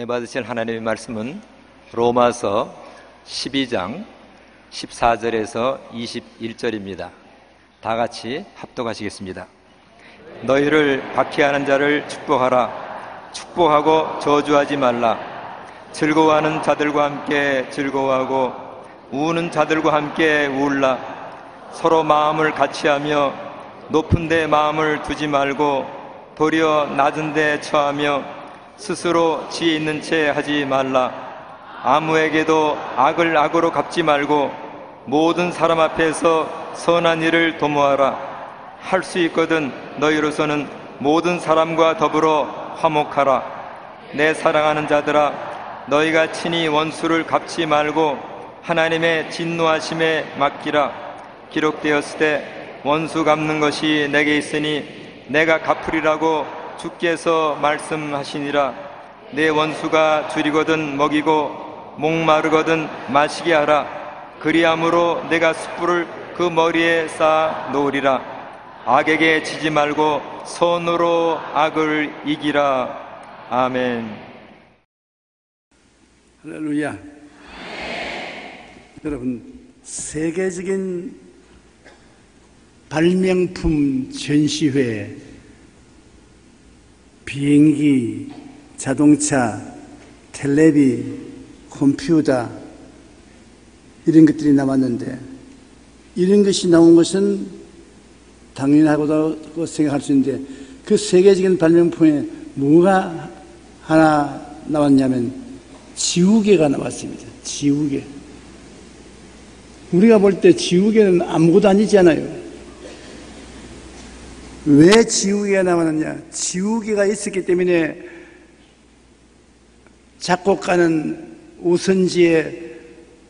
받으실 하나님의 말씀은 로마서 12장 14절에서 21절입니다. 다 같이 합독하시겠습니다. 너희를 박해하는 자를 축복하라. 축복하고 저주하지 말라. 즐거워하는 자들과 함께 즐거워하고 우는 자들과 함께 울라. 서로 마음을 같이하며 높은 데 마음을 두지 말고 도리어 낮은 데 처하며 스스로 지혜 있는 채 하지 말라. 아무에게도 악을 악으로 갚지 말고 모든 사람 앞에서 선한 일을 도모하라. 할 수 있거든 너희로서는 모든 사람과 더불어 화목하라. 내 사랑하는 자들아, 너희가 친히 원수를 갚지 말고 하나님의 진노하심에 맡기라. 기록되었을 때 원수 갚는 것이 내게 있으니 내가 갚으리라고 주께서 말씀하시니라. 내 원수가 줄이거든 먹이고 목마르거든 마시게 하라. 그리함으로 내가 숯불을 그 머리에 쌓아 놓으리라. 악에게 지지 말고 선으로 악을 이기라. 아멘. 할렐루야. 여러분, 세계적인 발명품 전시회, 비행기, 자동차, 텔레비, 컴퓨터, 이런 것들이 남았는데, 이런 것이 나온 것은 당연하다고 생각할 수 있는데, 그 세계적인 발명품에 뭐가 하나 나왔냐면 지우개가 나왔습니다. 지우개. 우리가 볼 때 지우개는 아무것도 아니잖아요. 왜 지우개가 나왔느냐? 지우개가 있었기 때문에 작곡가는 오선지에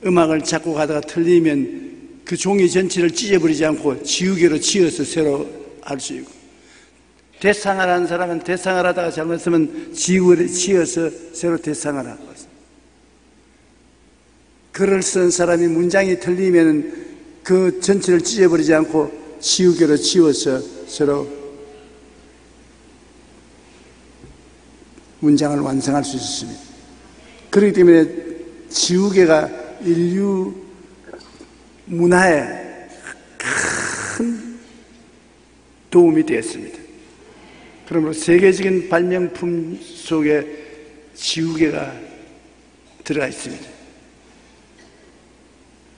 음악을 작곡하다가 틀리면 그 종이 전체를 찢어버리지 않고 지우개로 지어서 새로 할 수 있고, 대상을 하는 사람은 대상을 하다가 잘못했으면 지우개로 지어서 새로 대상을 하고, 글을 쓴 사람이 문장이 틀리면 그 전체를 찢어버리지 않고 지우개로 지워서 새로 문장을 완성할 수 있었습니다. 그렇기 때문에 지우개가 인류 문화에 큰 도움이 되었습니다. 그러므로 세계적인 발명품 속에 지우개가 들어가 있습니다.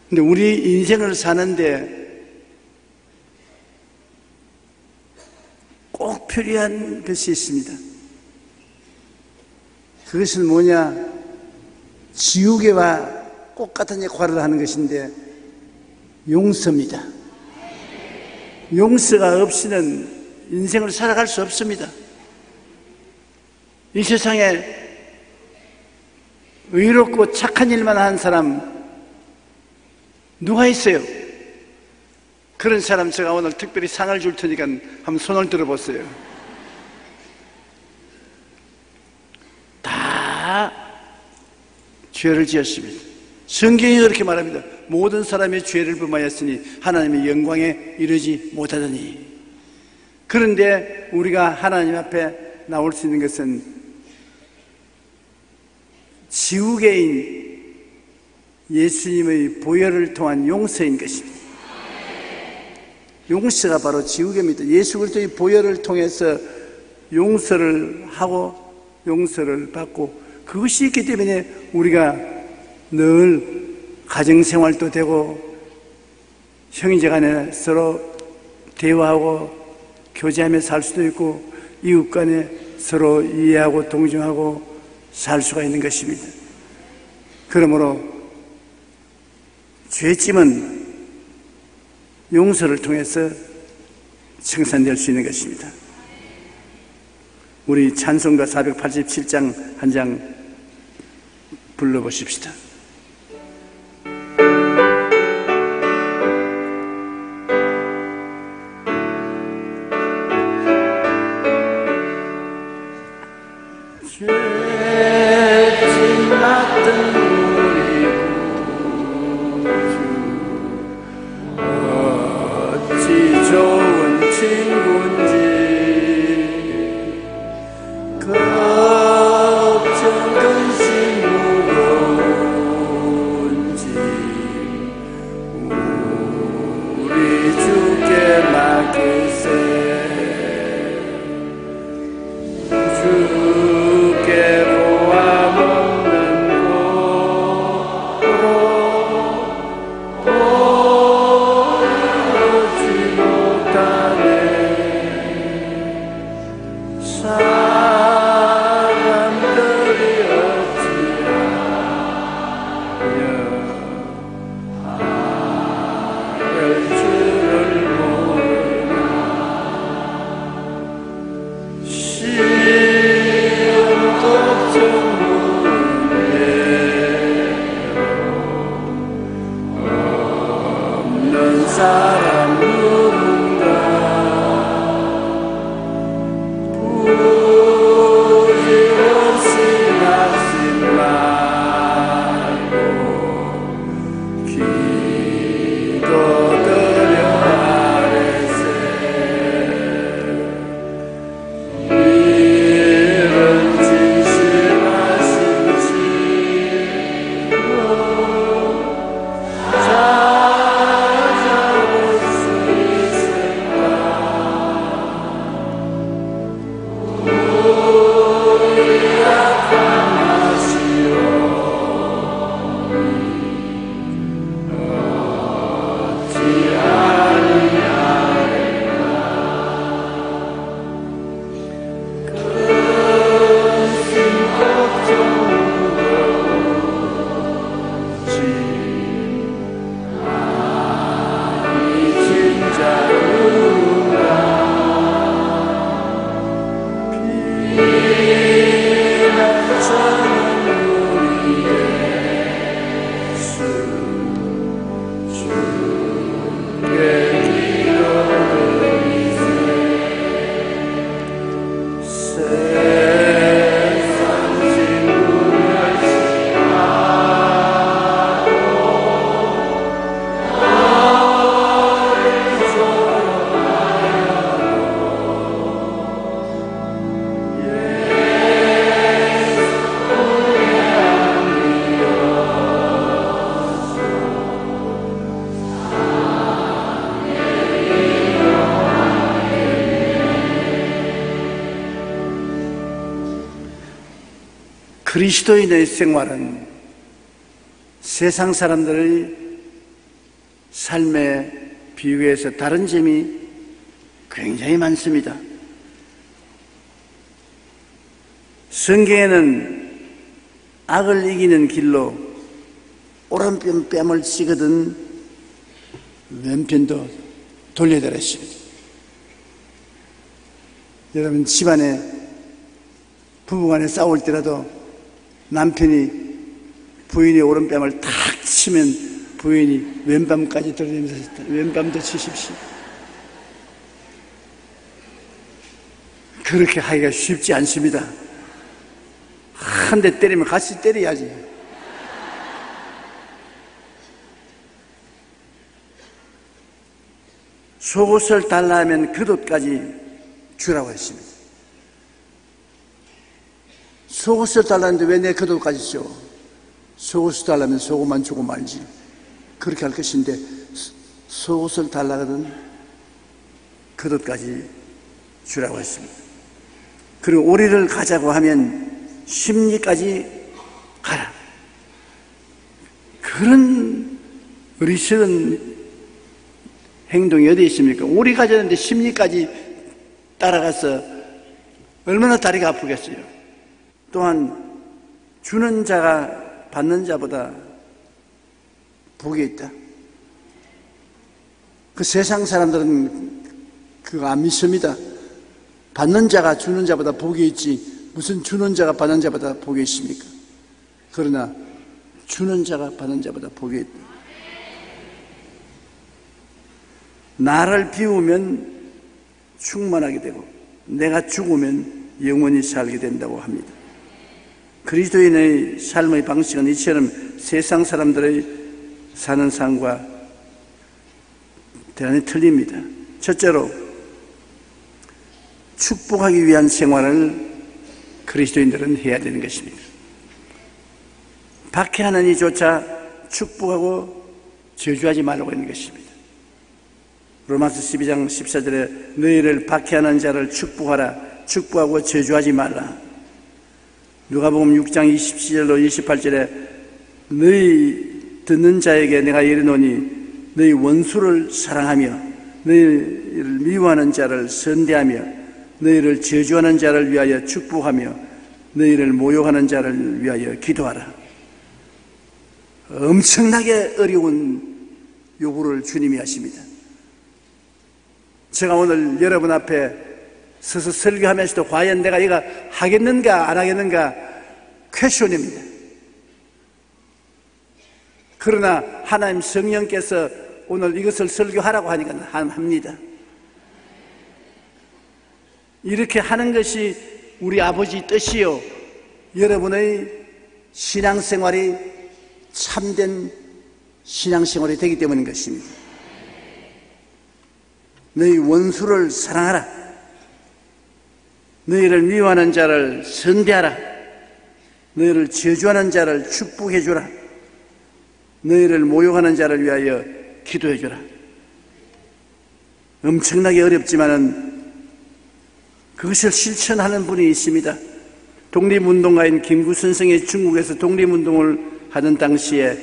근데 우리 인생을 사는데 꼭 필요한 것이 있습니다. 그것은 뭐냐? 지우개와 똑같은 역할을 하는 것인데 용서입니다. 용서가 없이는 인생을 살아갈 수 없습니다. 이 세상에 의롭고 착한 일만 하는 사람 누가 있어요? 그런 사람 제가 오늘 특별히 상을 줄 테니까 한번 손을 들어보세요. 다 죄를 지었습니다. 성경이 그렇게 말합니다. 모든 사람의 죄를 범하였으니 하나님의 영광에 이르지 못하더니. 그런데 우리가 하나님 앞에 나올 수 있는 것은 지우개인 예수님의 보혈을 통한 용서인 것입니다. 용서가 바로 지우개입니다. 예수 그리스도의 보혈을 통해서 용서를 하고 용서를 받고, 그것이 있기 때문에 우리가 늘 가정생활도 되고 형제간에 서로 대화하고 교제하며 살 수도 있고 이웃간에 서로 이해하고 동정하고 살 수가 있는 것입니다. 그러므로 죄짐은 용서를 통해서 청산될 수 있는 것입니다. 우리 찬송가 487장 한 장 불러보십시다. 죄짐 같은 우리 어찌 좋은 친구인지 걱정 근심 사람 누군가 부질없이 낙심 말고 기도드려 아뢰세 이런 진실하신 친구 찾아볼 수 있을까 우리 약한 마시오 어찌 아니하리까 근심 걱정 무거운지 아니 진짜 누군가 피난처는 우리 예수 주께 기도드리세 세상 친구 멸시하고 그리스도인의 생활은 세상 사람들의 삶에 비교해서 다른 점이 굉장히 많습니다. 성경에는 악을 이기는 길로 오른편 뺨을 치거든 왼편도 돌려달았습니다. 여러분, 집안에 부부간에 싸울 때라도 남편이 부인의 오른뺨을 탁 치면 부인이 왼뺨까지 들어내면서 왼뺨도 치십시오. 그렇게 하기가 쉽지 않습니다. 한 대 때리면 같이 때려야지. 속옷을 달라 하면 겉옷까지 주라고 했습니다. 속옷을 달라는데 왜 내 겉옷까지 줘? 속옷을 달라면 속옷만 주고 말지. 그렇게 할 것인데 속옷을 달라거든 겉옷까지 주라고 했습니다. 그리고 오리를 가자고 하면 심리까지 가라. 그런 어리석은 행동이 어디 있습니까? 오리 가자는데 심리까지 따라가서 얼마나 다리가 아프겠어요. 또한 주는 자가 받는 자보다 복이 있다. 그 세상 사람들은 그거 안 믿습니다. 받는 자가 주는 자보다 복이 있지 무슨 주는 자가 받는 자보다 복이 있습니까? 그러나 주는 자가 받는 자보다 복이 있다. 나를 비우면 충만하게 되고 내가 죽으면 영원히 살게 된다고 합니다. 그리스도인의 삶의 방식은 이처럼 세상 사람들의 사는 삶과 대단히 틀립니다. 첫째로 축복하기 위한 생활을 그리스도인들은 해야 되는 것입니다. 박해하는 이조차 축복하고 저주하지 말라고 하는 것입니다. 로마서 12장 14절에 너희를 박해하는 자를 축복하라. 축복하고 저주하지 말라. 누가복음 6장 27절로 28절에 너희 듣는 자에게 내가 이르노니 너희 원수를 사랑하며 너희를 미워하는 자를 선대하며 너희를 저주하는 자를 위하여 축복하며 너희를 모욕하는 자를 위하여 기도하라. 엄청나게 어려운 요구를 주님이 하십니다. 제가 오늘 여러분 앞에 서서 설교하면서도 과연 내가 이거 하겠는가 안 하겠는가 퀘스천입니다. 그러나 하나님 성령께서 오늘 이것을 설교하라고 하니까 합니다. 이렇게 하는 것이 우리 아버지 뜻이요, 여러분의 신앙생활이 참된 신앙생활이 되기 때문인 것입니다. 너희 원수를 사랑하라. 너희를 미워하는 자를 선대하라. 너희를 저주하는 자를 축복해 주라. 너희를 모욕하는 자를 위하여 기도해 주라. 엄청나게 어렵지만은 그것을 실천하는 분이 있습니다. 독립운동가인 김구 선생이 중국에서 독립운동을 하던 당시에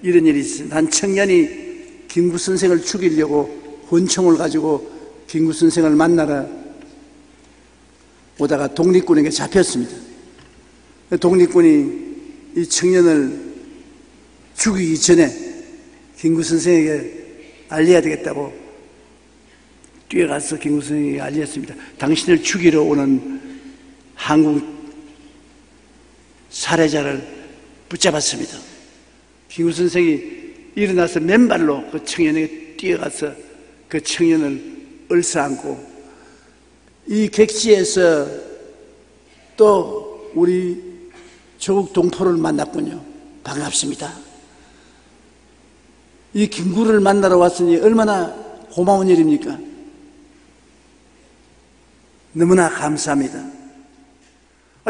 이런 일이 있어요. 한 청년이 김구 선생을 죽이려고 권총을 가지고 김구 선생을 만나러 오다가 독립군에게 잡혔습니다. 독립군이 이 청년을 죽이기 전에 김구 선생에게 알려야 되겠다고 뛰어가서 김구 선생에게 알렸습니다. 당신을 죽이러 오는 한국 살해자를 붙잡았습니다. 김구 선생이 일어나서 맨발로 그 청년에게 뛰어가서 그 청년을 얼싸안고, 이 객지에서 또 우리 조국 동포를 만났군요. 반갑습니다. 이 김구를 만나러 왔으니 얼마나 고마운 일입니까? 너무나 감사합니다.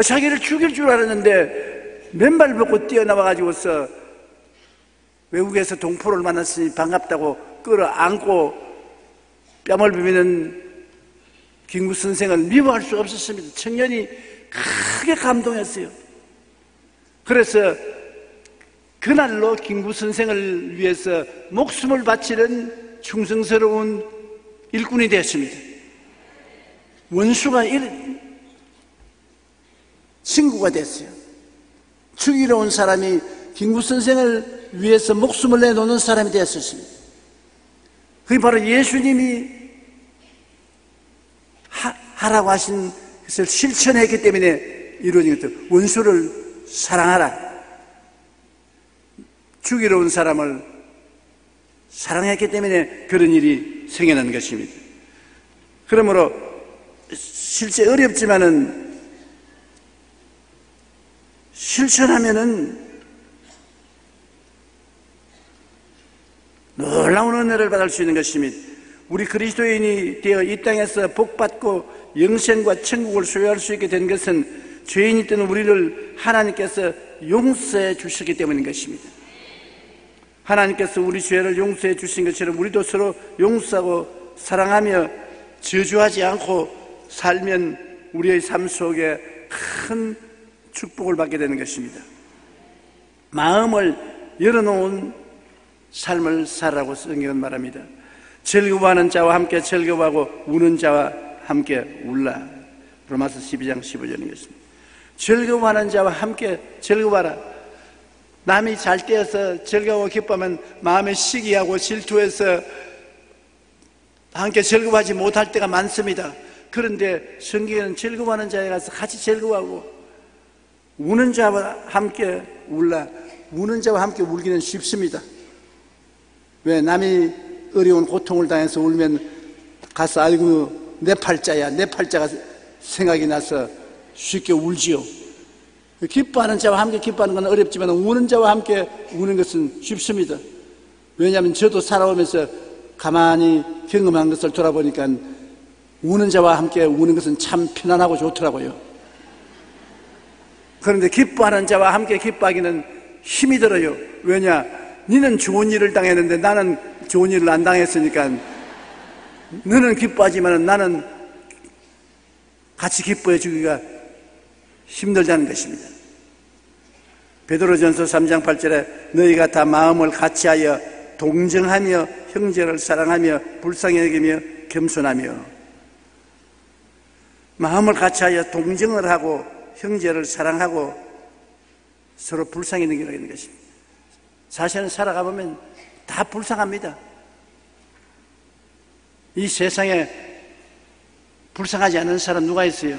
자기를 죽일 줄 알았는데 맨발 벗고 뛰어나와가지고서 외국에서 동포를 만났으니 반갑다고 끌어안고 뺨을 비비는 김구 선생을 미워할 수 없었습니다. 청년이 크게 감동했어요. 그래서 그날로 김구 선생을 위해서 목숨을 바치는 충성스러운 일꾼이 되었습니다. 원수가 친구가 됐어요. 죽이러 온 사람이 김구 선생을 위해서 목숨을 내놓는 사람이 되었습니다. 그게 바로 예수님이 하라고 하신 것을 실천했기 때문에 이루어진 것들. 원수를 사랑하라. 죽이러 온 사람을 사랑했기 때문에 그런 일이 생겨난 것입니다. 그러므로 실제 어렵지만은 실천하면은 놀라운 은혜를 받을 수 있는 것입니다. 우리 그리스도인이 되어 이 땅에서 복받고 영생과 천국을 소유할 수 있게 된 것은 죄인이 있던 우리를 하나님께서 용서해 주셨기 때문인 것입니다. 하나님께서 우리 죄를 용서해 주신 것처럼 우리도 서로 용서하고 사랑하며 저주하지 않고 살면 우리의 삶 속에 큰 축복을 받게 되는 것입니다. 마음을 열어놓은 삶을 살라고 성경은 말합니다. 즐거워하는 자와 함께 즐거워하고 우는 자와 함께 울라. 로마서 12장 15절인 것입니다. 즐거워하는 자와 함께 즐거워하라. 남이 잘 되어서 즐거워 기뻐하면 마음에 시기하고 질투해서 함께 즐거워하지 못할 때가 많습니다. 그런데 성경에는 즐거워하는 자에 가서 같이 즐거워하고 우는 자와 함께 울라. 우는 자와 함께 울기는 쉽습니다. 왜? 남이 어려운 고통을 당해서 울면 가서 아이고 내 팔자야, 내 팔자가 생각이 나서 쉽게 울지요. 기뻐하는 자와 함께 기뻐하는 건 어렵지만 우는 자와 함께 우는 것은 쉽습니다. 왜냐하면 저도 살아오면서 가만히 경험한 것을 돌아보니까 우는 자와 함께 우는 것은 참 편안하고 좋더라고요. 그런데 기뻐하는 자와 함께 기뻐하기는 힘이 들어요. 왜냐? 너는 좋은 일을 당했는데 나는 좋은 일을 안 당했으니까 너는 기뻐하지만 나는 같이 기뻐해 주기가 힘들다는 것입니다. 베드로전서 3장 8절에 너희가 다 마음을 같이하여 동정하며 형제를 사랑하며 불쌍히 여기며 겸손하며, 마음을 같이하여 동정을 하고 형제를 사랑하고 서로 불쌍히 여기는 것입니다. 사실은 살아가보면 다 불쌍합니다. 이 세상에 불쌍하지 않은 사람 누가 있어요?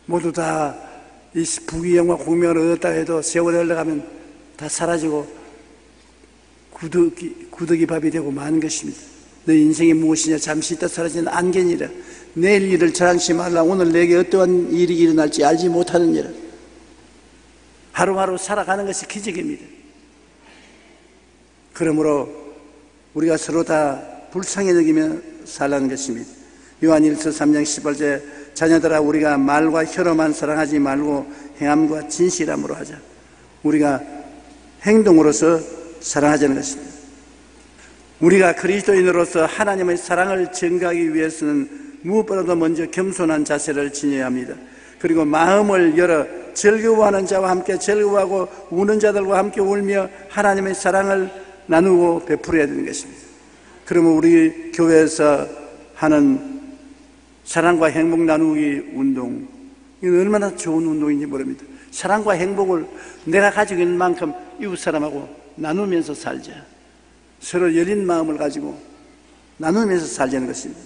모두 다 이 부귀영화 공명을 얻었다 해도 세월이 흘러가면 다 사라지고 구더기 밥이 되고 마는 것입니다. 너 인생이 무엇이냐? 잠시 있다 사라지는 안개니라. 내일 일을 자랑치 말라. 오늘 내게 어떠한 일이 일어날지 알지 못하느니라. 하루하루 살아가는 것이 기적입니다. 그러므로 우리가 서로 다 불쌍히 여기며 살라는 것입니다. 요한일서 3장 18절 자녀들아 우리가 말과 혀로만 사랑하지 말고 행함과 진실함으로 하자. 우리가 행동으로서 사랑하자는 것입니다. 우리가 그리스도인으로서 하나님의 사랑을 증가하기 위해서는 무엇보다도 먼저 겸손한 자세를 지녀야 합니다. 그리고 마음을 열어 즐거워하는 자와 함께 즐거워하고 우는 자들과 함께 울며 하나님의 사랑을 나누고 베풀어야 되는 것입니다. 그러면 우리 교회에서 하는 사랑과 행복 나누기 운동, 이건 얼마나 좋은 운동인지 모릅니다. 사랑과 행복을 내가 가지고 있는 만큼 이웃 사람하고 나누면서 살자. 서로 열린 마음을 가지고 나누면서 살자는 것입니다.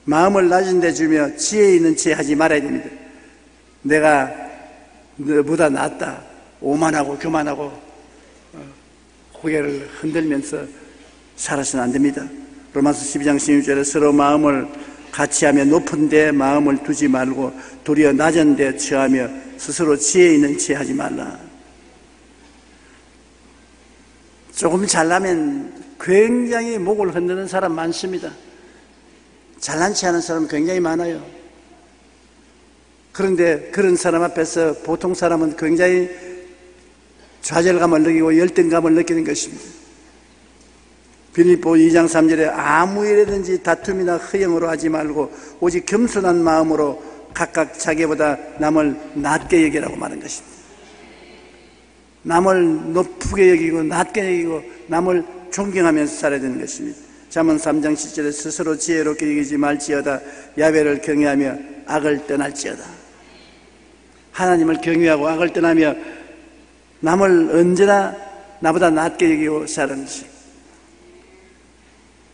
마음을 낮은 데 주며 지혜 있는 채 하지 말아야 됩니다. 내가 너보다 낫다 오만하고 교만하고 고개를 흔들면서 살아서는 안 됩니다. 로마서 12장 16절에 서로 마음을 같이하며 높은 데 마음을 두지 말고 도리어 낮은 데 처하며 스스로 지혜 있는 채 하지 말라. 조금 잘나면 굉장히 목을 흔드는 사람 많습니다. 잘난 체 하는 사람 굉장히 많아요. 그런데 그런 사람 앞에서 보통 사람은 굉장히 좌절감을 느끼고 열등감을 느끼는 것입니다. 빌립보 2장 3절에 아무 일이든지 다툼이나 허영으로 하지 말고 오직 겸손한 마음으로 각각 자기보다 남을 낮게 여기라고 말한 것입니다. 남을 높게 여기고 낮게 여기고 남을 존경하면서 살아야 되는 것입니다. 잠언 3장 10절에 스스로 지혜롭게 여기지 말지어다 야훼를 경외하며 악을 떠날지어다. 하나님을 경외하고 악을 떠나며 남을 언제나 나보다 낮게 여기고 사는 것입니다.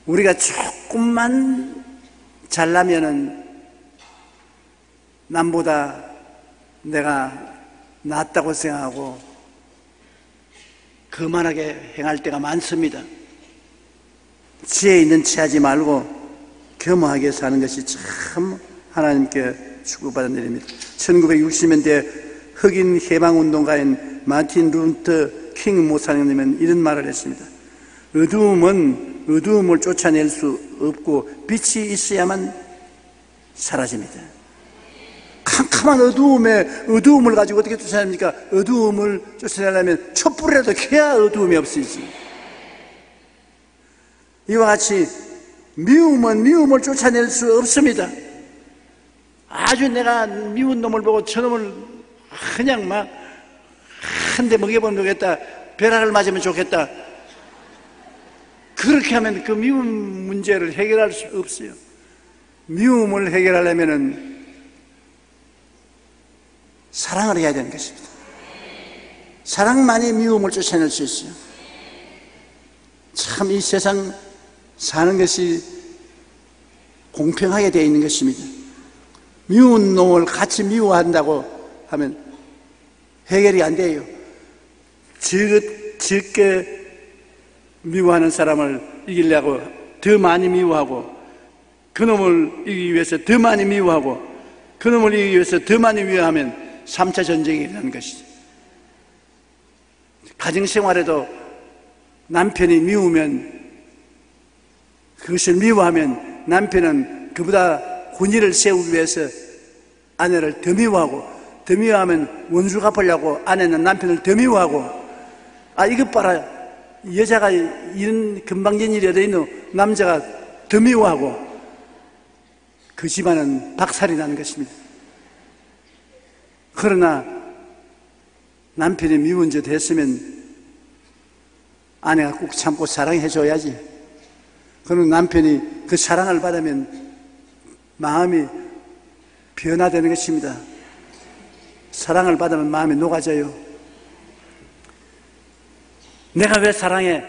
우리가 조금만 잘나면은 남보다 내가 낫다고 생각하고 거만하게 행할 때가 많습니다. 지혜 있는 채 하지 말고 겸허하게 사는 것이 참 하나님께 축복받은 일입니다. 1960년대 흑인 해방운동가인 마틴 루터 킹 목사님은 이런 말을 했습니다. 어두움은 어두움을 쫓아낼 수 없고 빛이 있어야만 사라집니다. 캄캄한 어두움을 가지고 어떻게 쫓아냅니까? 어두움을 쫓아내려면 촛불이라도 켜야 어두움이 없어지지. 이와 같이 미움은 미움을 쫓아낼 수 없습니다. 아주 내가 미운 놈을 보고 저놈을 그냥 막 한 대 먹여보면 좋겠다, 벼락을 맞으면 좋겠다, 그렇게 하면 그 미움 문제를 해결할 수 없어요. 미움을 해결하려면 사랑을 해야 되는 것입니다. 사랑만이 미움을 쫓아낼 수 있어요. 참 이 세상 사는 것이 공평하게 되어 있는 것입니다. 미운 놈을 같이 미워한다고 하면 해결이 안 돼요. 적게 미워하는 사람을 이기려고 더 많이 미워하고, 그 놈을 이기기 위해서 더 많이 미워하고, 그 놈을 이기기 위해서 더 많이 미워하면 3차 전쟁이 일어나는 것이죠. 가정생활에도 남편이 미우면, 그것을 미워하면 남편은 그보다 군의를 세우기 위해서 아내를 더 미워하고, 더 미워하면 원수 갚으려고 아내는 남편을 더 미워하고, 아 이것 봐라, 여자가 이런 금방진 일이 어디 있노? 남자가 더 미워하고, 그 집안은 박살이 나는 것입니다. 그러나 남편이 미운 짓 했으면 아내가 꼭 참고 사랑해줘야지. 그러면 남편이 그 사랑을 받으면 마음이 변화되는 것입니다. 사랑을 받으면 마음이 녹아져요. 내가 왜 사랑해?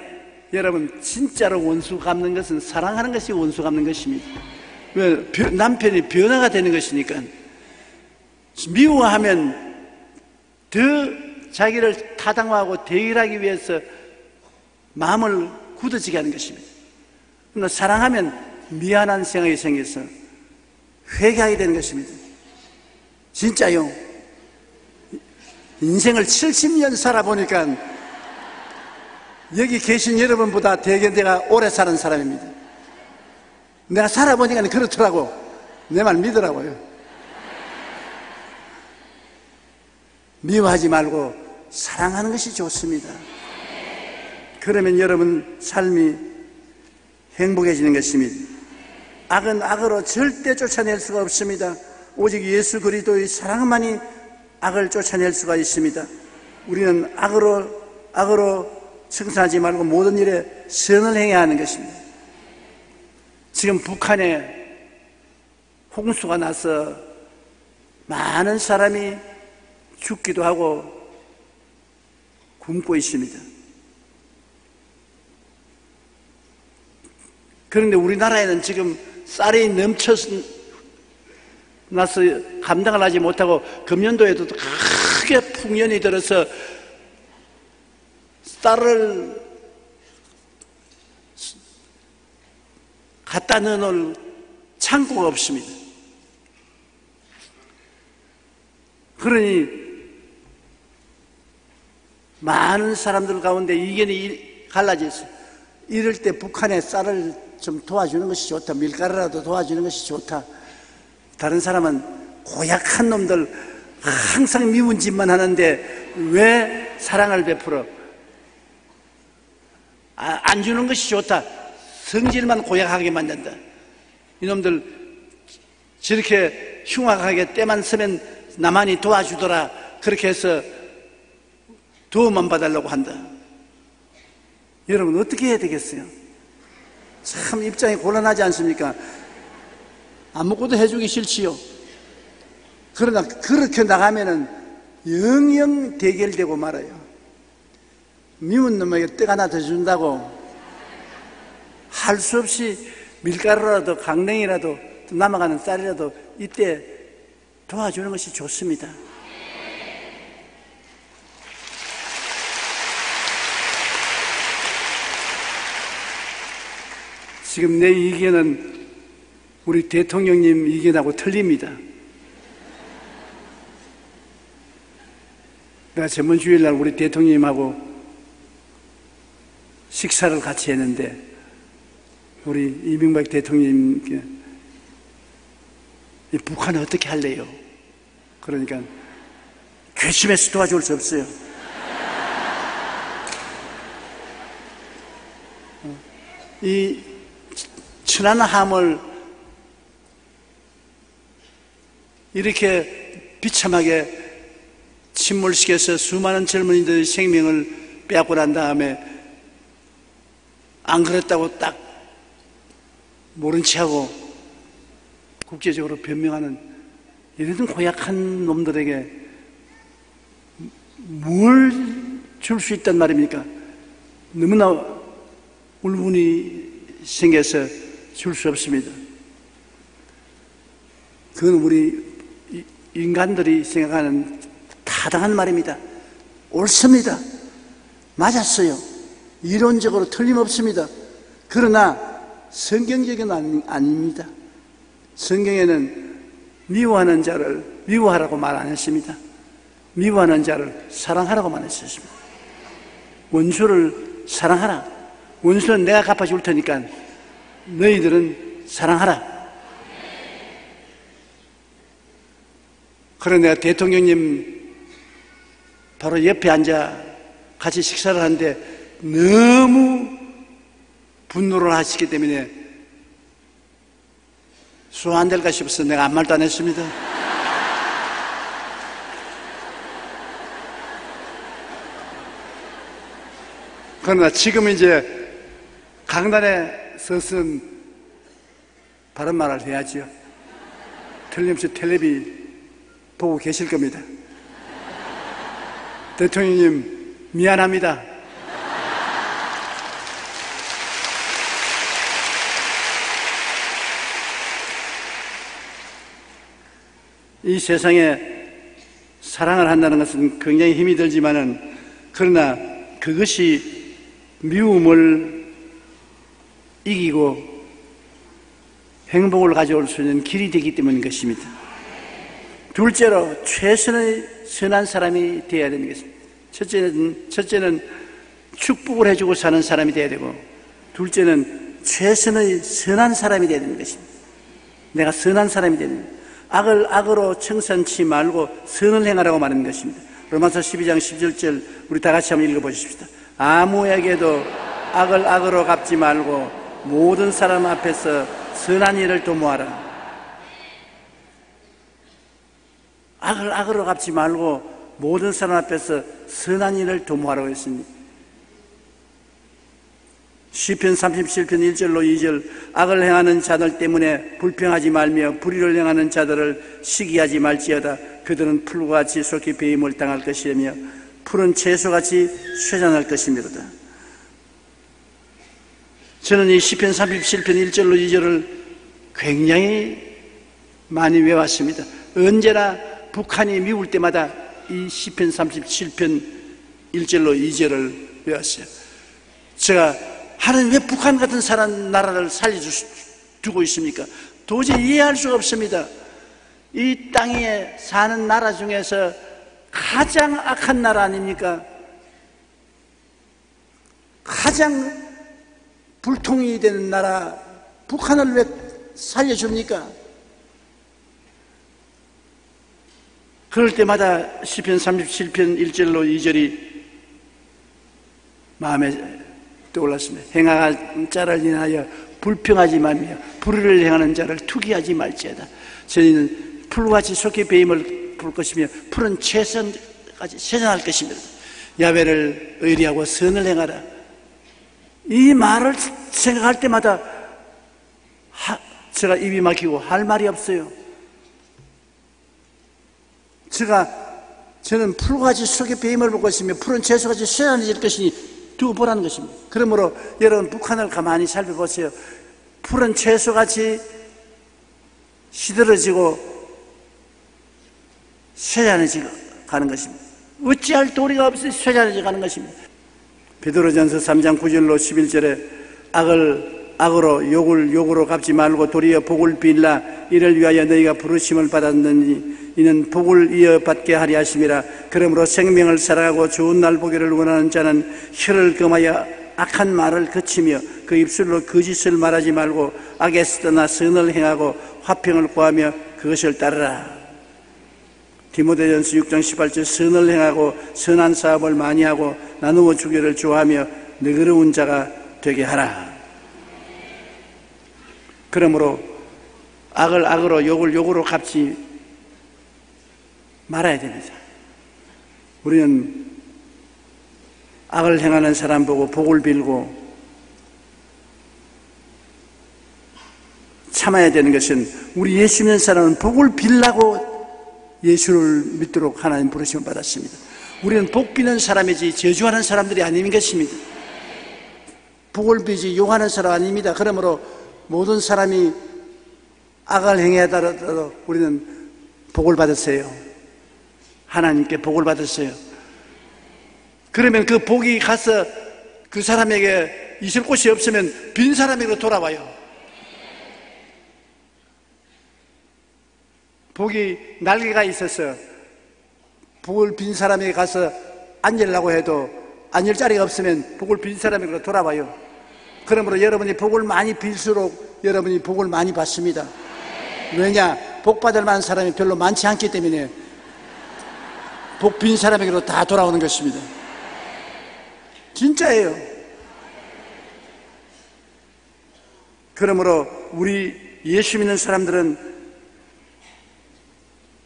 여러분, 진짜로 원수 갚는 것은 사랑하는 것이 원수 갚는 것입니다. 왜? 남편이 변화가 되는 것이니까. 미워하면 더 자기를 타당화하고 대결하기 위해서 마음을 굳어지게 하는 것입니다. 그러나 사랑하면 미안한 생각이 생겨서 회개하게 되는 것입니다. 진짜요. 인생을 70년 살아보니까 여기 계신 여러분보다 대개 내가 오래 사는 사람입니다. 내가 살아보니까 그렇더라고. 내 말 믿으라고요. 미워하지 말고 사랑하는 것이 좋습니다. 그러면 여러분 삶이 행복해지는 것입니다. 악은 악으로 절대 쫓아낼 수가 없습니다. 오직 예수 그리스도의 사랑만이 악을 쫓아낼 수가 있습니다. 우리는 악으로 청산하지 말고 모든 일에 선을 행해야 하는 것입니다. 지금 북한에 홍수가 나서 많은 사람이 죽기도 하고 굶고 있습니다. 그런데 우리나라에는 지금 쌀이 넘쳐나서 감당을 하지 못하고 금년도에도 크게 풍년이 들어서 쌀을 갖다 넣어놓을 창고가 없습니다. 그러니 많은 사람들 가운데 의견이 갈라져 있어요. 이럴 때 북한의 쌀을 좀 도와주는 것이 좋다. 밀가루라도 도와주는 것이 좋다. 다른 사람은 고약한 놈들 항상 미운 짓만 하는데 왜 사랑을 베풀어? 안 주는 것이 좋다. 성질만 고약하게 만든다. 이놈들 저렇게 흉악하게 때만 쓰면 나만이 도와주더라. 그렇게 해서 도움만 받으려고 한다. 여러분 어떻게 해야 되겠어요? 참 입장이 곤란하지 않습니까? 아무것도 해주기 싫지요. 그러나 그렇게 나가면은 영영 대결되고 말아요. 미운 놈에게 떡 하나 더 준다고 할 수 없이 밀가루라도 강냉이라도 남아가는 쌀이라도 이때 도와주는 것이 좋습니다. 지금 내 의견은 우리 대통령님 의견하고 틀립니다. 내가 저번 주일날 우리 대통령님하고 식사를 같이 했는데 우리 이명박 대통령님께 북한은 어떻게 할래요? 그러니까 괘씸해서 도와줄 수 없어요. 이 천안함을 이렇게 비참하게 침몰시켜서 수많은 젊은이들의 생명을 빼앗고 난 다음에 안 그랬다고 딱 모른 체하고 국제적으로 변명하는 이런 고약한 놈들에게 뭘 줄 수 있단 말입니까? 너무나 울분이 생겨서 줄 수 없습니다. 그건 우리 인간들이 생각하는 타당한 말입니다. 옳습니다. 맞았어요. 이론적으로 틀림없습니다. 그러나 성경적인 아닙니다. 성경에는 미워하는 자를 미워하라고 말 안 했습니다. 미워하는 자를 사랑하라고만 했습니다. 원수를 사랑하라. 원수는 내가 갚아줄 테니까 너희들은 사랑하라. 그러나 내가 대통령님 바로 옆에 앉아 같이 식사를 하는데 너무 분노를 하시기 때문에 소화 안 될까 싶어서 내가 아무 말도 안 했습니다. 그러나 지금 이제 강단에 서서는 바른 말을 해야지요. 틀림없이 텔레비 보고 계실 겁니다. 대통령님 미안합니다. 이 세상에 사랑을 한다는 것은 굉장히 힘이 들지만은, 그러나 그것이 미움을 이기고 행복을 가져올 수 있는 길이 되기 때문인 것입니다. 둘째로 최선의 선한 사람이 되어야 되는 것입니다. 첫째는 축복을 해주고 사는 사람이 되어야 되고, 둘째는 최선의 선한 사람이 되어야 되는 것입니다. 내가 선한 사람이 되는 것입니다. 악을 악으로 청산치 말고 선을 행하라고 말하는 것입니다. 로마서 12장 17절 우리 다 같이 한번 읽어보십시다. 아무에게도 악을 악으로 갚지 말고 모든 사람 앞에서 선한 일을 도모하라. 악을 악으로 갚지 말고 모든 사람 앞에서 선한 일을 도모하라고 했습니다. 시편 37편 1절로 2절 악을 행하는 자들 때문에 불평하지 말며 불의를 행하는 자들을 시기하지 말지어다. 그들은 풀과 같이 속히 배임을 당할 것이며 푸른 채소같이 쇠잔할 것입니다. 저는 이 시편 37편 1절로 2절을 굉장히 많이 외웠습니다. 언제나 북한이 미울 때마다 이 시편 37편 1절로 2절을 외웠어요. 제가 하나님 왜 북한 같은 나라를 살려두고 있습니까? 도저히 이해할 수가 없습니다. 이 땅에 사는 나라 중에서 가장 악한 나라 아닙니까? 가장 불통이 되는 나라 북한을 왜 살려줍니까? 그럴 때마다 시편 37편 1절로 2절이 마음에 떠올랐습니다. 행할 자를 인하여 불평하지 말며 불의를 행하는 자를 투기하지 말지어다. 저희는 풀같이 속히 배임을 부을 것이며 푸른 채선까지 쇠잔할 것입니다. 야훼를 의리하고 선을 행하라. 이 말을 생각할 때마다 제가 입이 막히고 할 말이 없어요. 저는 풀같이 속에 배임을 볼 것이며 푸른 채소같이 쇠잔해질 것이니 두고 보라는 것입니다. 그러므로 여러분 북한을 가만히 살펴보세요. 푸른 채소같이 시들어지고 쇠잔해져 가는 것입니다. 어찌할 도리가 없이 쇠잔해져 가는 것입니다. 베드로전서 3장 9절로 11절에 악을 악으로 욕을 욕으로 갚지 말고 도리어 복을 빌라. 이를 위하여 너희가 부르심을 받았느니 이는 복을 이어받게 하리 하심이라. 그러므로 생명을 살아가고 좋은 날 보기를 원하는 자는 혀를 금하여 악한 말을 그치며 그 입술로 거짓을 말하지 말고 악에서 떠나 선을 행하고 화평을 구하며 그것을 따르라. 디모데전서 6장 18절 선을 행하고 선한 사업을 많이 하고 나누어 주기를 좋아하며 너그러운 자가 되게 하라. 그러므로 악을 악으로 욕을 욕으로 갚지 말아야 됩니다. 우리는 악을 행하는 사람 보고 복을 빌고 참아야 되는 것은 우리 예수 믿는 사람은 복을 빌라고 예수를 믿도록 하나님 부르심을 받았습니다. 우리는 복 비는 사람이지 저주하는 사람들이 아닌 것입니다. 복을 비지 욕하는 사람 아닙니다. 그러므로 모든 사람이 악을 행하더라도 우리는 복을 받았어요. 하나님께 복을 받았어요. 그러면 그 복이 가서 그 사람에게 있을 곳이 없으면 빈 사람에게로 돌아와요. 복이 날개가 있어서 복을 빈 사람에게 가서 앉으려고 해도 앉을 자리가 없으면 복을 빈 사람에게로 돌아와요. 그러므로 여러분이 복을 많이 빌수록 여러분이 복을 많이 받습니다. 왜냐? 복 받을 만한 사람이 별로 많지 않기 때문에 복 빈 사람에게로 다 돌아오는 것입니다. 진짜예요. 그러므로 우리 예수 믿는 사람들은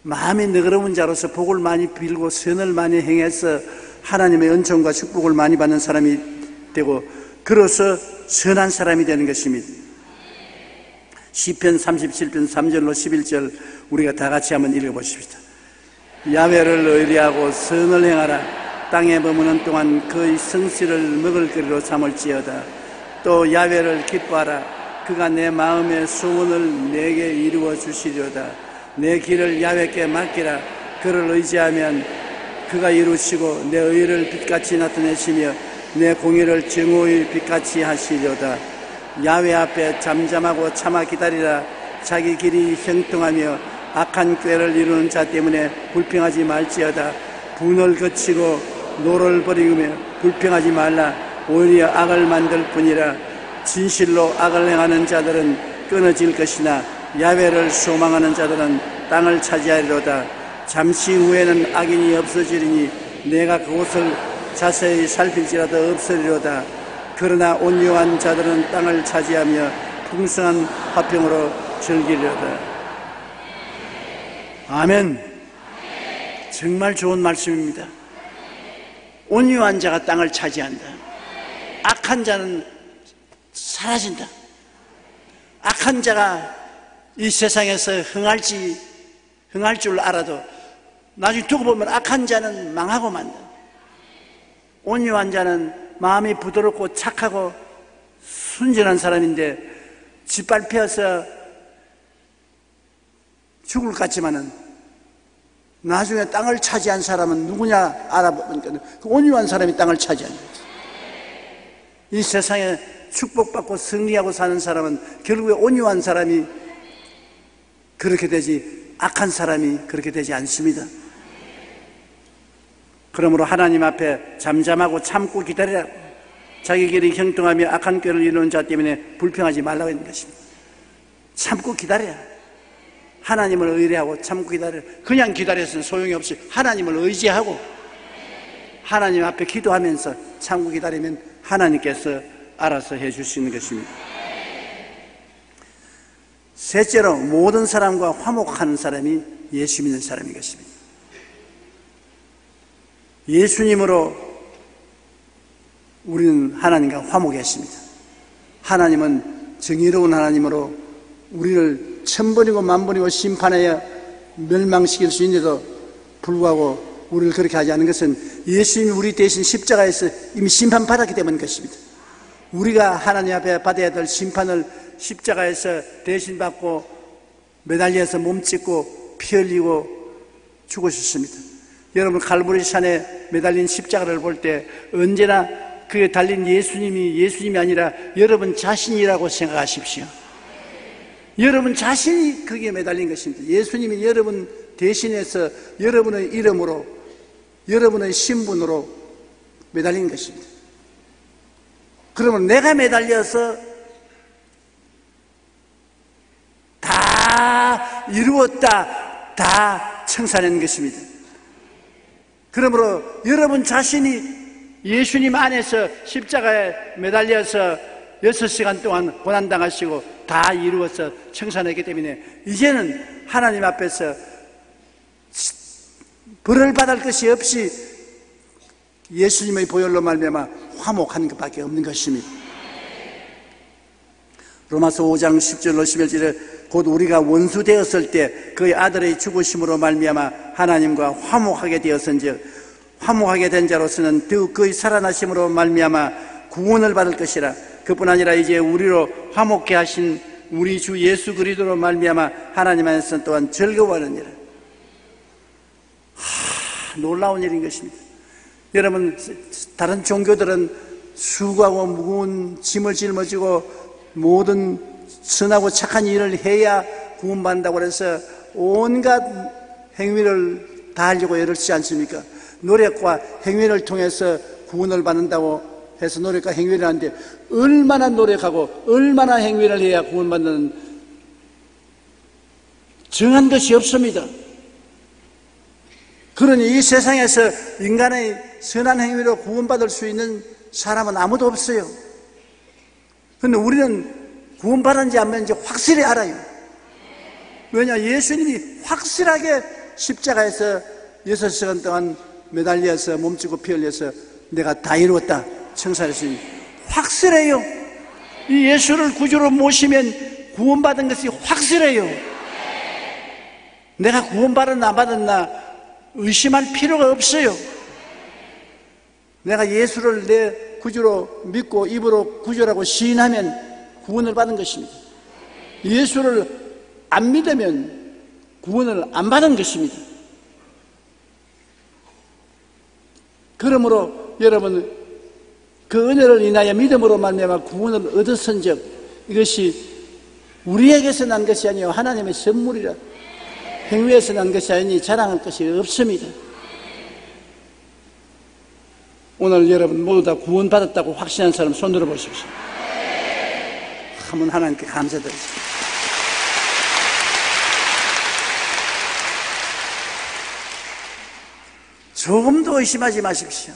마음이 너그러운 자로서 복을 많이 빌고 선을 많이 행해서 하나님의 은총과 축복을 많이 받는 사람이 되고 그로서 선한 사람이 되는 것입니다. 시편 37편 3절로 11절 우리가 다 같이 한번 읽어보십시다. 야훼를 의리하고 선을 행하라. 땅에 머무는 동안 그의 성실을 먹을거리로 삼을지어다. 또 야훼를 기뻐하라. 그가 내 마음의 소원을 내게 이루어 주시리로다. 내 길을 야훼께 맡기라. 그를 의지하면 그가 이루시고 내 의를 빛같이 나타내시며 내 공의를 정오의 빛같이 하시려다. 야훼 앞에 잠잠하고 참아 기다리라. 자기 길이 형통하며 악한 꾀를 이루는 자 때문에 불평하지 말지어다. 분을 거치고 노를 버리며 불평하지 말라. 오히려 악을 만들 뿐이라. 진실로 악을 행하는 자들은 끊어질 것이나 야훼를 소망하는 자들은 땅을 차지하리로다. 잠시 후에는 악인이 없어지리니 내가 그곳을 자세히 살필지라도 없으리로다. 그러나 온유한 자들은 땅을 차지하며 풍성한 화평으로 즐기리로다. 아멘. 정말 좋은 말씀입니다. 온유한 자가 땅을 차지한다. 악한 자는 사라진다. 악한 자가 이 세상에서 흥할 줄 알아도 나중에 두고 보면 악한 자는 망하고 만다. 온유한 자는 마음이 부드럽고 착하고 순전한 사람인데 짓밟혀서 죽을 것 같지만은 나중에 땅을 차지한 사람은 누구냐 알아보니까 그 온유한 사람이 땅을 차지한 거지. 이 세상에 축복받고 승리하고 사는 사람은 결국에 온유한 사람이 그렇게 되지 악한 사람이 그렇게 되지 않습니다. 그러므로 하나님 앞에 잠잠하고 참고 기다리라. 자기 길이 형통하며 악한 꾀를 이루는 자 때문에 불평하지 말라고 했는 것입니다. 참고 기다려라. 하나님을 의뢰하고 참고 기다려라. 그냥 기다려서는 소용이 없이 하나님을 의지하고 하나님 앞에 기도하면서 참고 기다리면 하나님께서 알아서 해주시는 것입니다. 셋째로 모든 사람과 화목하는 사람이 예수 믿는 사람인 것입니다. 예수님으로 우리는 하나님과 화목했습니다. 하나님은 정의로운 하나님으로 우리를 천번이고 만번이고 심판하여 멸망시킬 수 있는데도 불구하고 우리를 그렇게 하지 않은 것은 예수님이 우리 대신 십자가에서 이미 심판받았기 때문인 것입니다. 우리가 하나님 앞에 받아야 될 심판을 십자가에서 대신 받고 매달려서 몸짓고 피 흘리고 죽으셨습니다. 여러분 갈보리 산에 매달린 십자가를 볼 때 언제나 그에 달린 예수님이 아니라 여러분 자신이라고 생각하십시오. 여러분 자신이 거기에 매달린 것입니다. 예수님이 여러분 대신해서 여러분의 이름으로 여러분의 신분으로 매달린 것입니다. 그러면 내가 매달려서 다 이루었다, 다 청산하는 것입니다. 그러므로 여러분 자신이 예수님 안에서 십자가에 매달려서 6시간 동안 고난당하시고 다 이루어서 청산했기 때문에 이제는 하나님 앞에서 벌을 받을 것이 없이 예수님의 보혈로 말미암아 화목하는 것밖에 없는 것입니다. 로마서 5장 10절로 11절에 곧 우리가 원수 되었을 때 그의 아들의 죽으심으로 말미암아 하나님과 화목하게 되었은즉 화목하게 된 자로서는 더욱 그의 살아나심으로 말미암아 구원을 받을 것이라. 그뿐 아니라 이제 우리로 화목케 하신 우리 주 예수 그리스도로 말미암아 하나님 안에서 또한 즐거워하는 일. 놀라운 일인 것입니다. 여러분 다른 종교들은 수고하고 무거운 짐을 짊어지고 모든 선하고 착한 일을 해야 구원받는다고 해서 온갖 행위를 다 하려고 애를 쓰지 않습니까? 노력과 행위를 통해서 구원을 받는다고 해서 노력과 행위를 하는데 얼마나 노력하고 얼마나 행위를 해야 구원받는 정한 것이 없습니다. 그러니 이 세상에서 인간의 선한 행위로 구원받을 수 있는 사람은 아무도 없어요. 그런데 우리는 구원받았는지 안 받았는지 확실히 알아요. 왜냐? 예수님이 확실하게 십자가에서 6시간 동안 매달려서 몸치고 피 흘려서 내가 다 이루었다 청산했으니 확실해요. 이 예수를 구주로 모시면 구원받은 것이 확실해요. 내가 구원받았나 안 받았나 의심할 필요가 없어요. 내가 예수를 내 구주로 믿고 입으로 구주라고 시인하면 구원을 받은 것입니다. 예수를 안 믿으면 구원을 안 받은 것입니다. 그러므로 여러분 그 은혜를 인하여 믿음으로 말미암아 구원을 얻었은즉 이것이 우리에게서 난 것이 아니요 하나님의 선물이라. 행위에서 난 것이 아니니 자랑할 것이 없습니다. 오늘 여러분 모두 다 구원받았다고 확신한 사람 손 들어 보십시오. 한번 하나님께 감사드립니다. 조금도 의심하지 마십시오.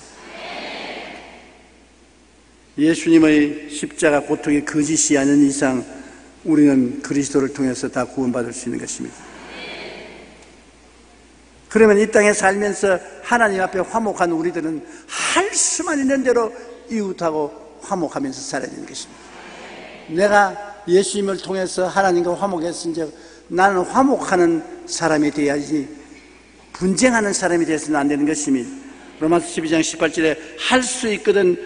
예수님의 십자가 고통이 거짓이 아닌 이상 우리는 그리스도를 통해서 다 구원받을 수 있는 것입니다. 그러면 이 땅에 살면서 하나님 앞에 화목한 우리들은 할 수만 있는 대로 이웃하고 화목하면서 살아야 되는 것입니다. 내가 예수님을 통해서 하나님과 화목했은즉 나는 화목하는 사람이 되어야지 분쟁하는 사람이 되어서는 안 되는 것입니다. 로마서 12장 18절에 할 수 있거든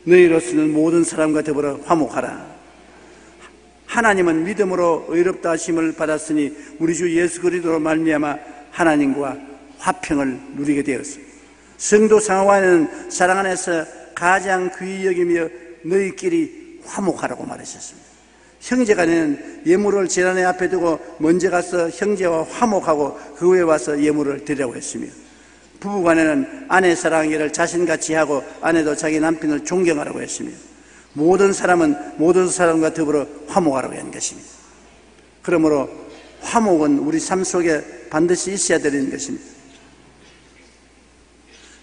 너희로서는 모든 사람과 더불어 화목하라. 하나님은 믿음으로 의롭다 하심을 받았으니 우리 주 예수 그리스도로 말미암아 하나님과 화평을 누리게 되었습니다. 성도 상호간에는 사랑 안에서 가장 귀히 여기며 너희끼리 화목하라고 말하셨습니다. 형제간에는 예물을 제단의 앞에 두고 먼저 가서 형제와 화목하고 그 후에 와서 예물을 드리라고 했으며 부부간에는 아내 사랑하기를 자신같이 하고 아내도 자기 남편을 존경하라고 했으며 모든 사람은 모든 사람과 더불어 화목하라고 한 것입니다. 그러므로 화목은 우리 삶 속에 반드시 있어야 되는 것입니다.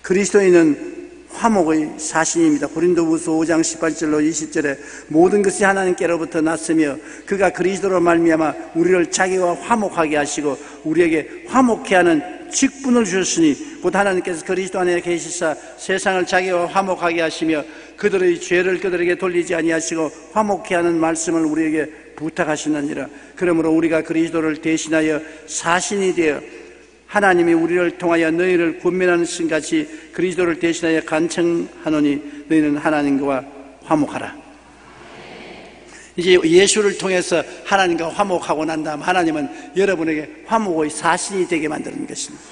그리스도인은 화목의 사신입니다. 고린도후서 5장 18절로 20절에 모든 것이 하나님께로부터 났으며 그가 그리스도로 말미암아 우리를 자기와 화목하게 하시고 우리에게 화목케 하는 직분을 주셨으니 곧 하나님께서 그리스도 안에 계시사 세상을 자기와 화목하게 하시며 그들의 죄를 그들에게 돌리지 아니하시고 화목케 하는 말씀을 우리에게 부탁하시느니라. 그러므로 우리가 그리스도를 대신하여 사신이 되어 하나님이 우리를 통하여 너희를 권면하는 신 같이 그리스도를 대신하여 간청하노니 너희는 하나님과 화목하라. 이제 예수를 통해서 하나님과 화목하고 난 다음 하나님은 여러분에게 화목의 사신이 되게 만드는 것입니다.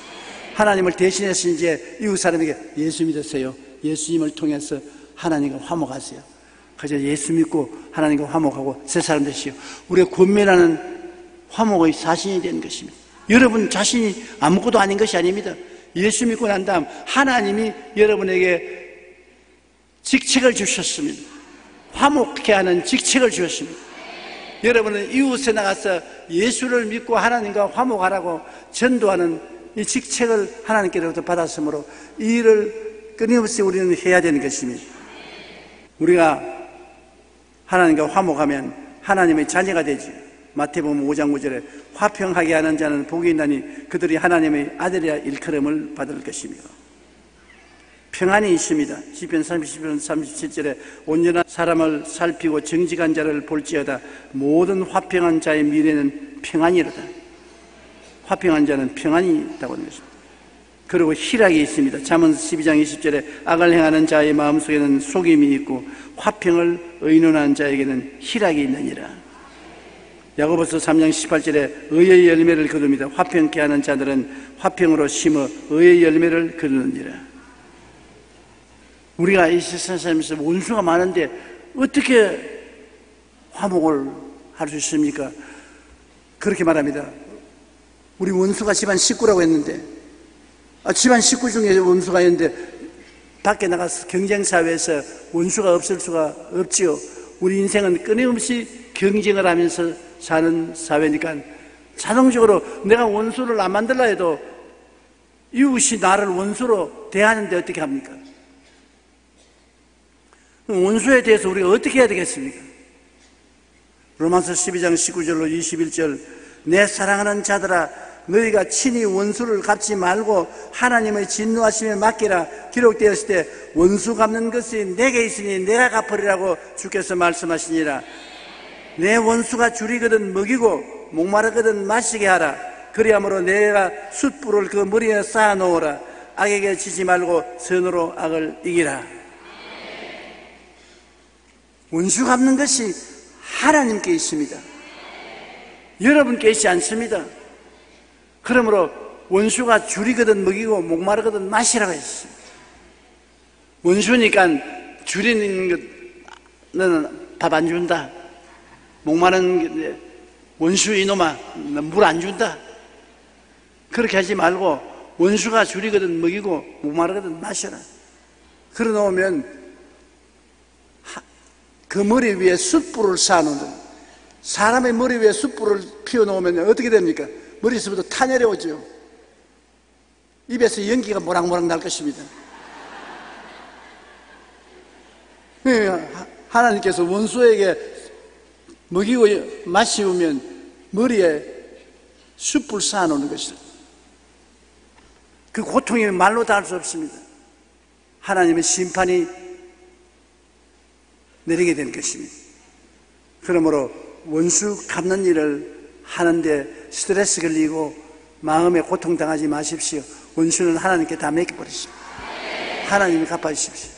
하나님을 대신해서 이제 이웃 사람에게 예수 믿으세요. 예수님을 통해서 하나님과 화목하세요. 그저 예수 믿고 하나님과 화목하고 새 사람 되시오. 우리가 권면하는 화목의 사신이 되는 것입니다. 여러분 자신이 아무것도 아닌 것이 아닙니다. 예수 믿고 난 다음 하나님이 여러분에게 직책을 주셨습니다. 화목케 하는 직책을 주셨습니다. 여러분은 이웃에 나가서 예수를 믿고 하나님과 화목하라고 전도하는 이 직책을 하나님께로부터 받았으므로 이 일을 끊임없이 우리는 해야 되는 것입니다. 우리가 하나님과 화목하면 하나님의 자녀가 되지. 마태복음 5장 9절에 화평하게 하는 자는 복이 있나니 그들이 하나님의 아들이라 일컬음을 받을 것이며 평안이 있습니다. 시편 30편 37절에 온전한 사람을 살피고 정직한 자를 볼지어다 모든 화평한 자의 미래는 평안이로다. 화평한 자는 평안이 있다고 하는 것입니다. 그리고 희락이 있습니다. 잠언 12장 20절에 악을 행하는 자의 마음속에는 속임이 있고 화평을 의논하는 자에게는 희락이 있느니라. 야고보서 3장 18절에 의의 열매를 거둡니다. 화평케 하는 자들은 화평으로 심어 의의 열매를 거두느니라. 우리가 이 세상 살면서 원수가 많은데 어떻게 화목을 할 수 있습니까? 그렇게 말합니다. 우리 원수가 집안 식구라고 했는데 집안 식구 중에 원수가 있는데 밖에 나가서 경쟁사회에서 원수가 없을 수가 없지요. 우리 인생은 끊임없이 경쟁을 하면서 사는 사회니까 자동적으로 내가 원수를 안 만들라 해도 이웃이 나를 원수로 대하는데 어떻게 합니까? 원수에 대해서 우리가 어떻게 해야 되겠습니까? 로마서 12장 19절로 21절 내 사랑하는 자들아 너희가 친히 원수를 갚지 말고 하나님의 진노하심에 맡기라. 기록되었을 때 원수 갚는 것이 내게 있으니 내가 갚으리라고 주께서 말씀하시니라. 내 원수가 줄이거든 먹이고 목마르거든 마시게 하라. 그리함으로 내가 숯불을 그 머리에 쌓아놓으라. 악에게 지지 말고 선으로 악을 이기라. 원수 갚는 것이 하나님께 있습니다. 여러분께 있지 않습니다. 그러므로 원수가 줄이거든 먹이고 목마르거든 마시라고 했습니다. 원수니까 줄이는 것, 너는 밥 안 준다. 목마른 원수 이놈아, 물 안 준다. 그렇게 하지 말고 원수가 줄이거든 먹이고 목마르거든 마셔라. 그러 놓으면 그 머리 위에 숯불을 쌓아놓는다. 사람의 머리 위에 숯불을 피워놓으면 어떻게 됩니까? 머리에서부터 타내려오죠. 입에서 연기가 모락모락 날 것입니다. 하나님께서 원수에게 먹이고 마시우면 머리에 숯불 쌓아놓는 것이다. 그 고통이 말로 다 할 수 없습니다. 하나님의 심판이 내리게 되는 것입니다. 그러므로 원수 갚는 일을 하는데 스트레스 걸리고 마음에 고통당하지 마십시오. 원수는 하나님께 다 맡겨버리십시오. 하나님이 갚아주십시오.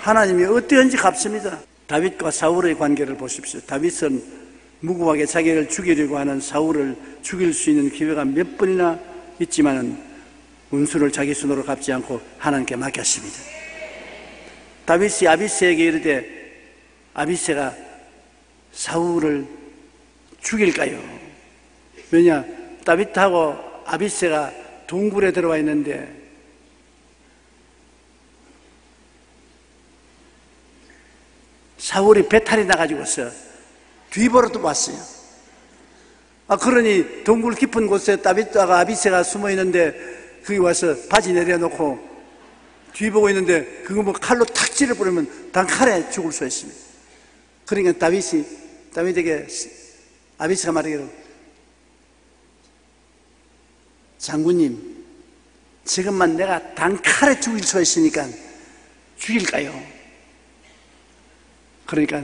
하나님이 어떠한지 갚습니다. 다윗과 사울의 관계를 보십시오. 다윗은 무고하게 자기를 죽이려고 하는 사울을 죽일 수 있는 기회가 몇 번이나 있지만은 원수를 자기 손으로 갚지 않고 하나님께 맡겼습니다. 다윗이 아비새에게 이르되 아비새가 사울을 죽일까요? 왜냐? 다윗하고 아비새가 동굴에 들어와 있는데 사울이 배탈이 나가지고서 뒤보러도 왔어요. 그러니 동굴 깊은 곳에 다윗과 아비새가 숨어 있는데 거기 와서 바지 내려놓고 뒤보고 있는데 그거 뭐 칼로 탁 찌르버리면 단칼에 죽을 수 있습니다. 그러니까 다윗에게 아비새가 말하기를 장군님, 지금만 내가 단칼에 죽일 수 있으니까 죽일까요? 그러니까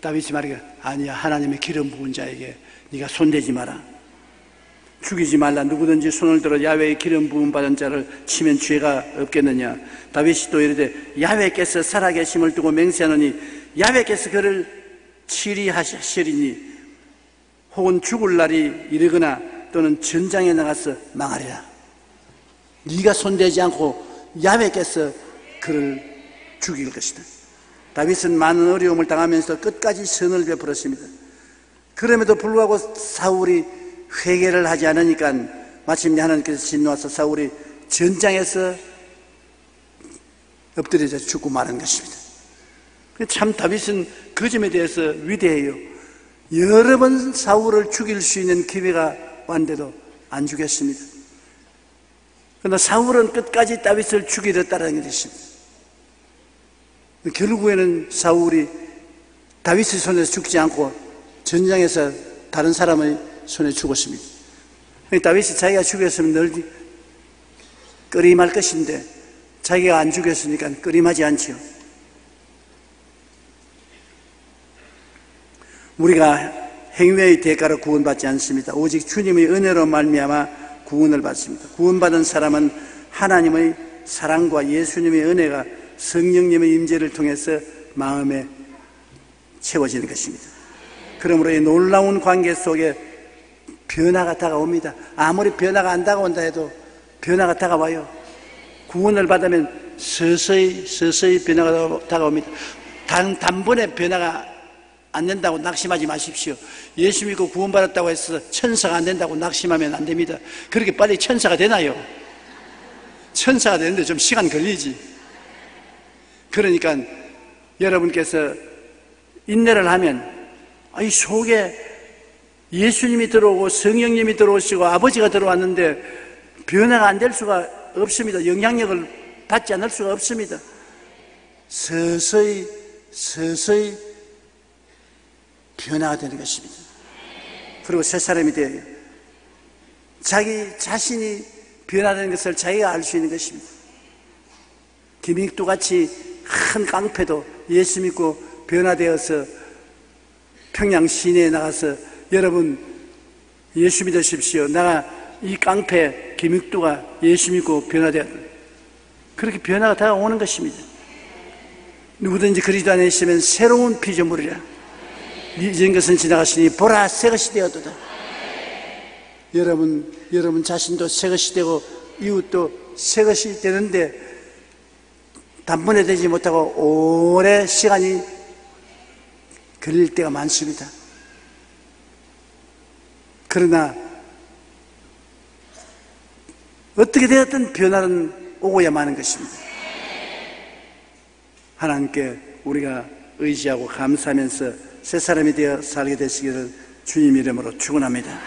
다윗이 말하기를 아니야, 하나님의 기름 부은 자에게 네가 손대지 마라. 죽이지 말라. 누구든지 손을 들어 야훼의 기름 부음 받은 자를 치면 죄가 없겠느냐. 다윗이 또 이르되 야훼께서 살아계심을 두고 맹세하노니 야훼께서 그를 치리하시리니 혹은 죽을 날이 이르거나 또는 전장에 나가서 망하리라. 네가 손대지 않고 야훼께서 그를 죽일 것이다. 다윗은 많은 어려움을 당하면서 끝까지 선을 베풀었습니다. 그럼에도 불구하고 사울이 회개를 하지 않으니까 마침내 하나님께서 진노하셔서 사울이 전장에서 엎드려져 죽고 마는 것입니다. 참 다윗은 그 점에 대해서 위대해요. 여러 번 사울을 죽일 수 있는 기회가 왔는데도 안 죽였습니다. 그러나 사울은 끝까지 다윗을 죽이려 따르는 것입니다. 결국에는 사울이 다윗의 손에서 죽지 않고 전장에서 다른 사람의 손에 죽었습니다. 다윗이 자기가 죽였으면 늘 끄림할 것인데 자기가 안 죽였으니까 끄림하지 않지요. 우리가 행위의 대가로 구원받지 않습니다. 오직 주님의 은혜로 말미암아 구원을 받습니다. 구원받은 사람은 하나님의 사랑과 예수님의 은혜가 성령님의 임재를 통해서 마음에 채워지는 것입니다. 그러므로 이 놀라운 관계 속에 변화가 다가옵니다. 아무리 변화가 안 다가온다 해도 변화가 다가와요. 구원을 받으면 서서히 변화가 다가옵니다. 단번에 변화가 안 된다고 낙심하지 마십시오. 예수 믿고 구원받았다고 해서 천사가 안 된다고 낙심하면 안 됩니다. 그렇게 빨리 천사가 되나요? 천사가 되는데 좀 시간 걸리지. 그러니까 여러분께서 인내를 하면 이 속에 예수님이 들어오고 성령님이 들어오시고 아버지가 들어왔는데 변화가 안 될 수가 없습니다. 영향력을 받지 않을 수가 없습니다. 서서히 변화가 되는 것입니다. 그리고 새 사람이 되어요. 자기 자신이 변화되는 것을 자기가 알 수 있는 것입니다. 김익도같이 큰 깡패도 예수 믿고 변화되어서 평양 시내에 나가서 여러분 예수 믿으십시오. 내가 이 깡패 김익도가 예수 믿고 변화되었다. 그렇게 변화가 다가오는 것입니다. 누구든지 그리스도 안에 있으면 새로운 피조물이라. 이전 것은 지나갔으니 보라 새 것이 되었도다. 여러분 자신도 새 것이 되고 이웃도 새 것이 되는데 단번에 되지 못하고 오래 시간이 걸릴 때가 많습니다. 그러나 어떻게 되었든 변화는 오고야만 하는 것입니다. 하나님께 우리가 의지하고 감사하면서 새 사람이 되어 살게 되시기를 주님 이름으로 축원합니다.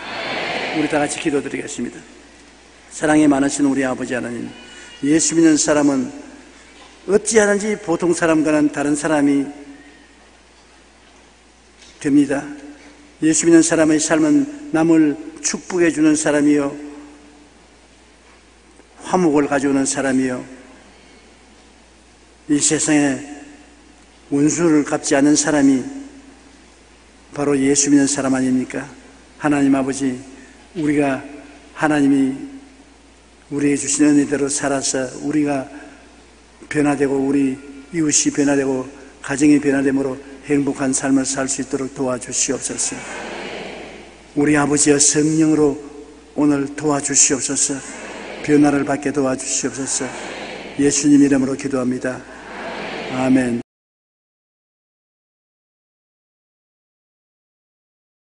우리 다 같이 기도드리겠습니다. 사랑이 많으신 우리 아버지 하나님, 예수 믿는 사람은 어찌하든지 보통 사람과는 다른 사람이 됩니다. 예수 믿는 사람의 삶은 남을 축복해 주는 사람이요, 화목을 가져오는 사람이요, 이 세상에 원수를 갚지 않는 사람이 바로 예수 믿는 사람 아닙니까? 하나님 아버지, 우리가 하나님이 우리에게 주신 은혜대로 살아서 우리가 변화되고 우리 이웃이 변화되고 가정이 변화됨으로 행복한 삶을 살 수 있도록 도와주시옵소서. 우리 아버지의 성령으로 오늘 도와주시옵소서. 변화를 받게 도와주시옵소서. 예수님 이름으로 기도합니다. 아멘.